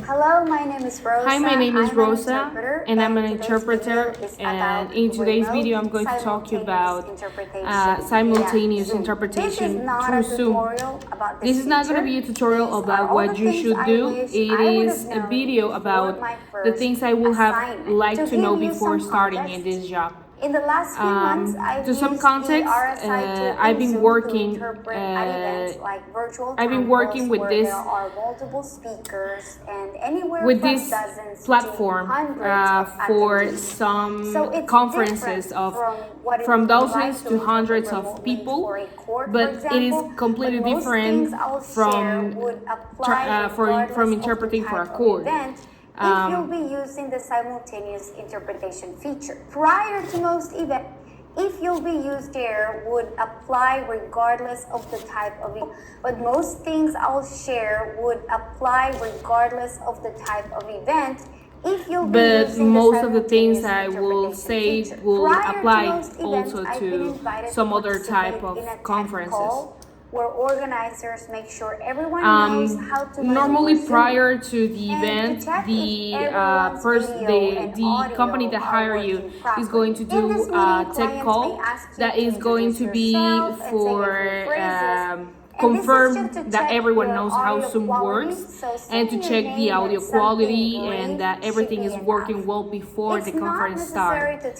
Hello, my name is Rosa. Hi, my name is I'm Rosa, and I'm an interpreter. And in today's video, I'm going to talk to you about simultaneous interpretation through Zoom. This is not going to be a tutorial about what you should do. It is a video about the things I will have liked to know before starting in this job. In the last few months, To some context, I've been working. I've been working with this with this platform for some conferences of from dozens to hundreds of people, but it is completely different from interpreting for a course. If you'll be using the simultaneous interpretation feature. Prior to most events, if you'll be used there would apply regardless of the type of event. But most things I'll share would apply regardless of the type of event. If you'll be using most of the things I will say will apply also to some other type of conferences. Where organizers make sure everyone knows how to normally prior to the event, the company that hire you is going to do a tech call that is going to be for confirm that everyone knows how Zoom works and to check the audio quality and that everything is working well before the conference starts. It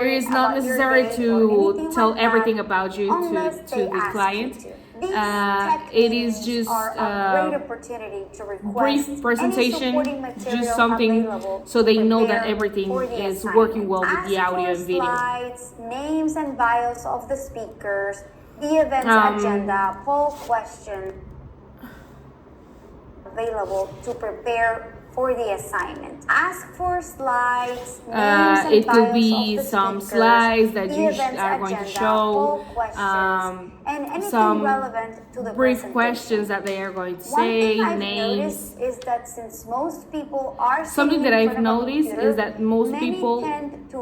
is not necessary to tell everything about you to the client. It is just a brief presentation, just something so they know that everything is working well with the audio and video. Names and bios of the speakers, the event's agenda, poll question available to prepare for the assignment. Ask for slides, names and it could bios be of the some speakers, slides that the you event's are going to agenda, show, poll questions, and anything some relevant to the brief questions that they are going to say, One thing I've names. noticed is that since most people are Something that I've noticed is that most people tend to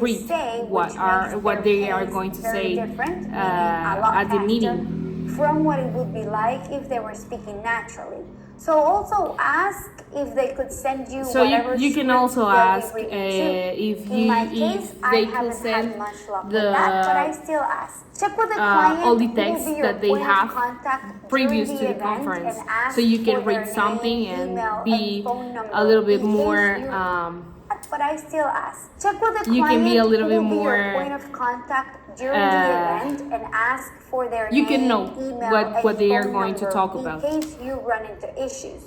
read what they are going to say at the meeting from what it would be like if they were speaking naturally. So also ask if they could send you whatever you can also ask if they can send but I still ask. Check with the client all the texts that they have previous to the conference, so you can read something and be a little bit more. But I still ask. Check with the client. You can be a little bit more your point of contact during the event and ask for their you name, can know email, what they are phone going to number talk about in case you run into issues.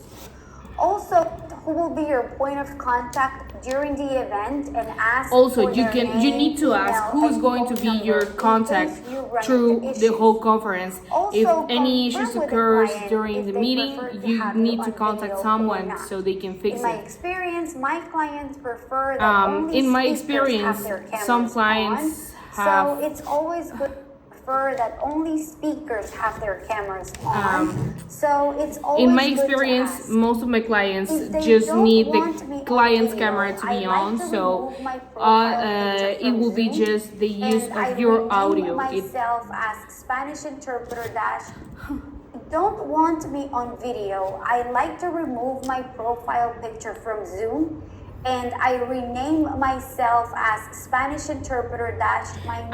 Also, who will be your point of contact during the event and ask also for you their name, need to ask who's going to be your contact through the whole conference. If any issues occurs during the meeting, you need to contact someone so they can fix it. In my experience, my clients prefer that only in my speakers experience, have their cameras some clients on, have so it's always good that only speakers have their cameras on. So it's always in my good to experience, ask. most of my clients just need the client's camera to be on, so it will be just the use of your audio. Myself as Spanish interpreter dash. Don't want me on video. I like to remove my profile picture from Zoom, and I rename myself as Spanish interpreter dash my name.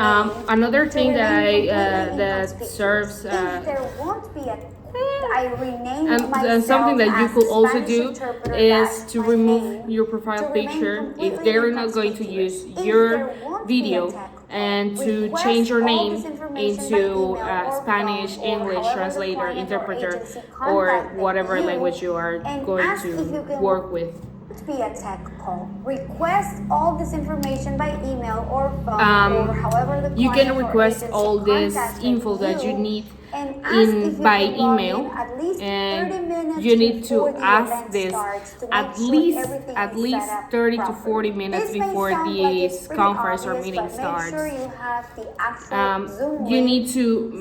Another thing that serves if there won't be a I rename and something that you could also do is to remove your profile picture if they're not going to use your video, and to change your name into Spanish, English translator, interpreter, or whatever language you are going to work with. Be a tech call. Request all this information by email or phone or however the you can request all this info that you need by email, and you need to ask this at least 30 to 40 minutes before the conference or meeting starts. You need to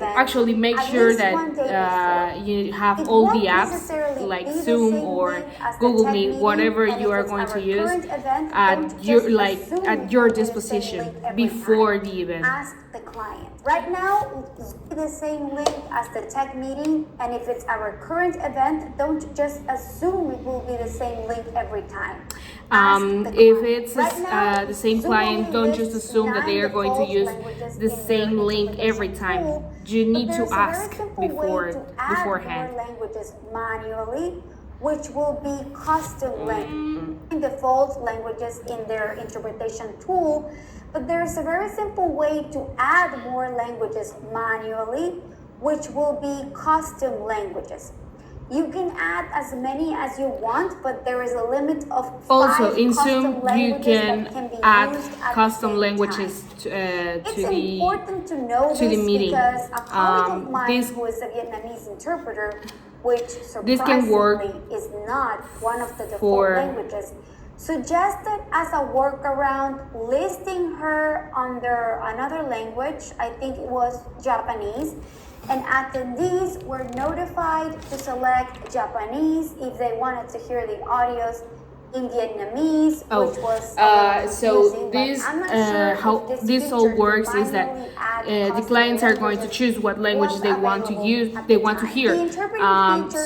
actually make sure that you have all the apps like Zoom or Google Meet, whatever you are going to use at your disposition before the event. Ask the client. Right now, it's the same link as the tech meeting, and if it's our current event, don't just assume it will be the same link every time. If it's the same client, don't just assume that they are going to use the same link every time. You need to ask beforehand. Languages manually, which will be custom default languages in their interpretation tool. But there's a very simple way to add more languages manually, which will be custom languages. You can add as many as you want, but there is a limit of 5 also in custom Zoom you languages can that can be add used at custom the same languages time. to the important to know to the this meeting. because a colleague of mine who is a Vietnamese interpreter, which this can work surprisingly is not one of the default languages, suggested as a workaround listing her under another language. I think it was Japanese, and attendees were notified to select Japanese if they wanted to hear the audios in Vietnamese, which was so this how this all works is that the clients are going to choose what language they want to use, they want to hear.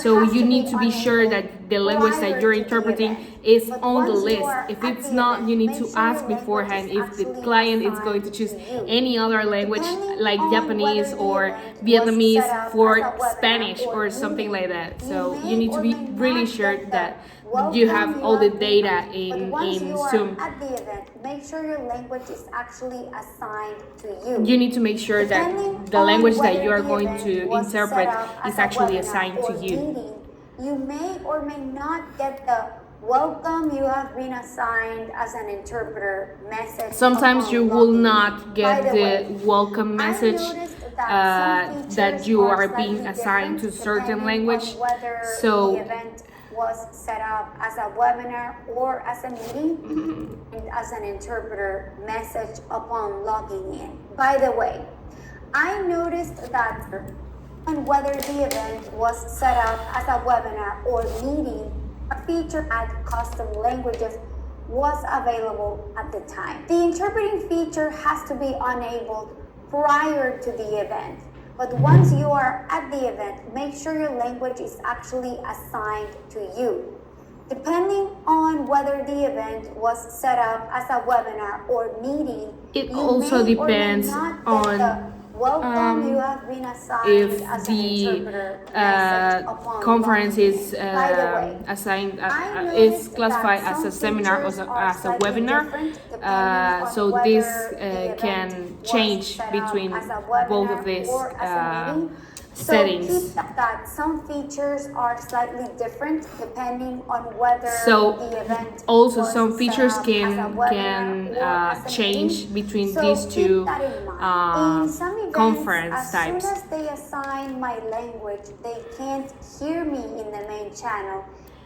So you need to be sure that the language that you're interpreting is on the list. If it's not, you need to ask beforehand if the client is going to choose any other language like Japanese or Vietnamese for Spanish or something like that. So you need to be really sure that you have all the data in Zoom. At the event, make sure your language is actually assigned to you. You need to make sure that the language that you are going to interpret is actually assigned to you. You may or may not get the welcome, you have been assigned as an interpreter message. Sometimes you will not get the welcome message that you are being assigned to certain language. So was set up as a webinar or as a meeting and as an interpreter message upon logging in. By the way, I noticed that and whether the event was set up as a webinar or meeting, a feature add custom languages was available at the time. The interpreting feature has to be enabled prior to the event. But once you are at the event, make sure your language is actually assigned to you. Depending on whether the event was set up as a webinar or meeting, it also depends on if the conference is assigned is classified as a seminar or as a webinar. So this can change between both of these settings. So keep that some features are slightly different depending on whether the event also some features can change between these two conference types. As soon as they assign my language, they can't hear me in the main channel,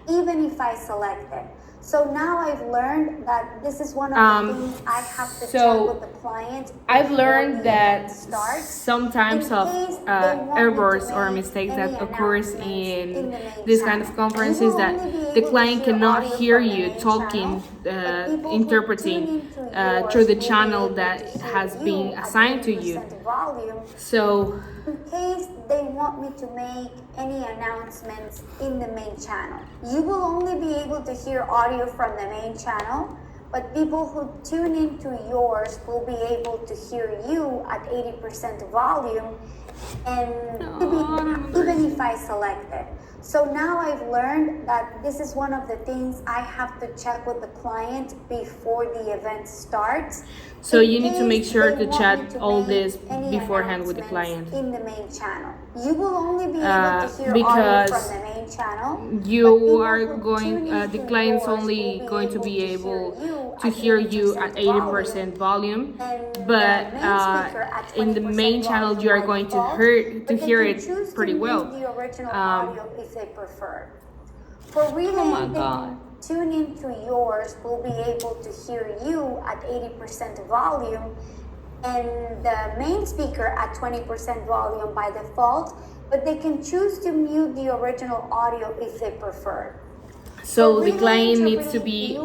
even if I select it. So now I've learned that this is one of the things I have to check with the client. I've learned that some types of errors or mistakes that occurs in this kind of conferences that the client cannot hear you talking, interpreting through the channel that has been assigned to you. So in case they want me to make any announcements in the main channel, you will only be able to hear audio from the main channel, but people who tune into yours will be able to hear you at 80% volume, and even if I select it. So now I've learned that this is one of the things I have to check with the client before the event starts. So you need to make sure to chat all this beforehand with the client. In the main channel, you will only be able to hear audio from the main channel. You are going, the client's only going to be able to hear you at 80% volume, but in the main channel you are going to hear it pretty well. The original audio if they prefer. For relay, tune into yours will be able to hear you at 80% volume and the main speaker at 20% volume by default, but they can choose to mute the original audio if they prefer. So the client needs to be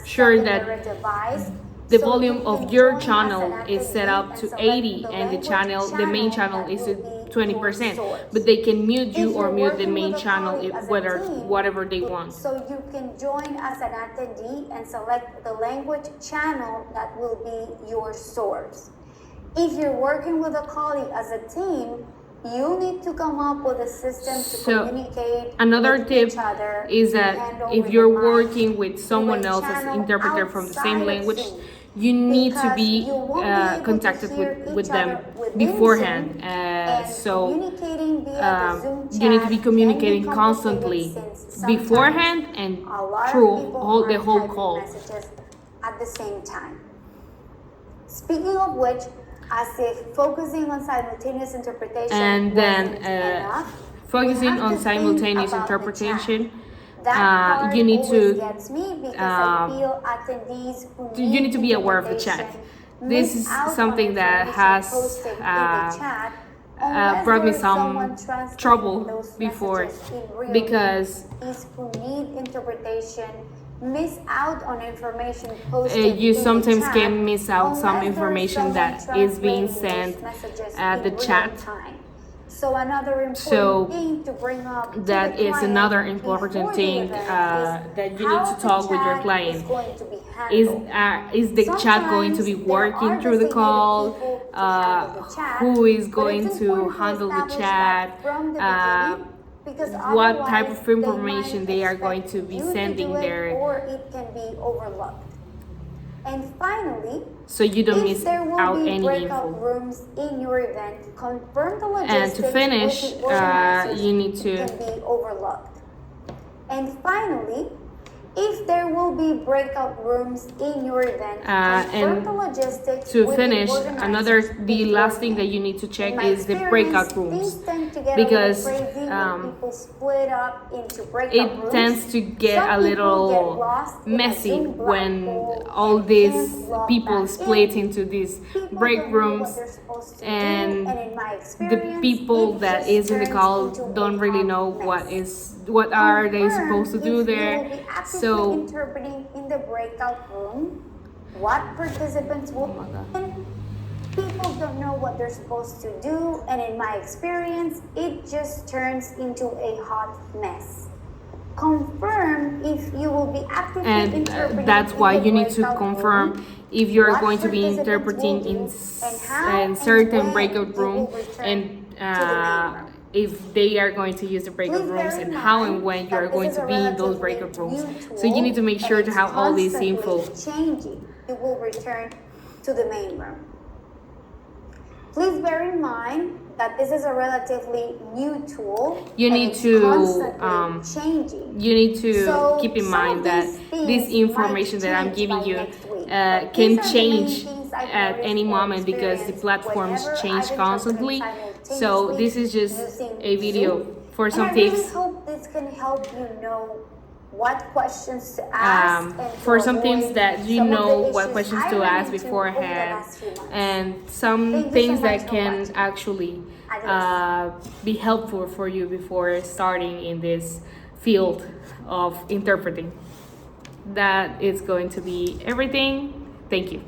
sure that the volume of your channel is set up to 80 and the main channel is at 20%, but they can mute you or mute the main channel whatever they want. So you can join as an attendee and select the language channel that will be your source. If you're working with a colleague as a team, you need to come up with a system to communicate another with tip each other is that if you're working with someone else as interpreter from the same language, you need to be contacted with them beforehand. So you need to be communicating constantly beforehand and through the whole call. At the same time. Speaking of which, as if focusing on simultaneous interpretation and then enough, focusing on simultaneous interpretation, you need to be aware of the chat. This is something that has brought me some trouble before, because who need interpretation miss out on information posted you sometimes in the chat can miss out some information that is being sent at the chat. So another important thing to bring up that is another important thing that you need to talk with your client. Is the chat going to be working through the call? Who is going to handle the chat? What type of information they are going to be sending there, or it can be overlooked. And finally, so you don't miss out any info. Rooms in your event, confirm the logistics. And to finish, you need to can be overlooked. And finally, if there will be breakout rooms in your event, confirm the logistics. To finish, the last thing that you need to check is the breakout rooms, because it tends to get a little messy when all these people split into these break rooms, and the people that is in the call don't really know what are they supposed to do there. So interpreting in the breakout room, what participants will people don't know what they're supposed to do, and in my experience, it just turns into a hot mess. Confirm if you will be actively interpreting. That's why you need to confirm if you're going to be interpreting in certain breakout room, and if they are going to use the breakout rooms, and how and when you are going to be in those breakout rooms. So you need to make sure to have all this info. Changing, it will return to the main room. Please bear in mind that this is a relatively new tool. You need to keep in mind that this information that I'm giving you can change at any moment, because the platforms change constantly. So this is just a video for some tips. I hope this can help you know what questions to ask, for some things that you know what questions to ask beforehand, and some things that can actually be helpful for you before starting in this field of interpreting. That is going to be everything. Thank you.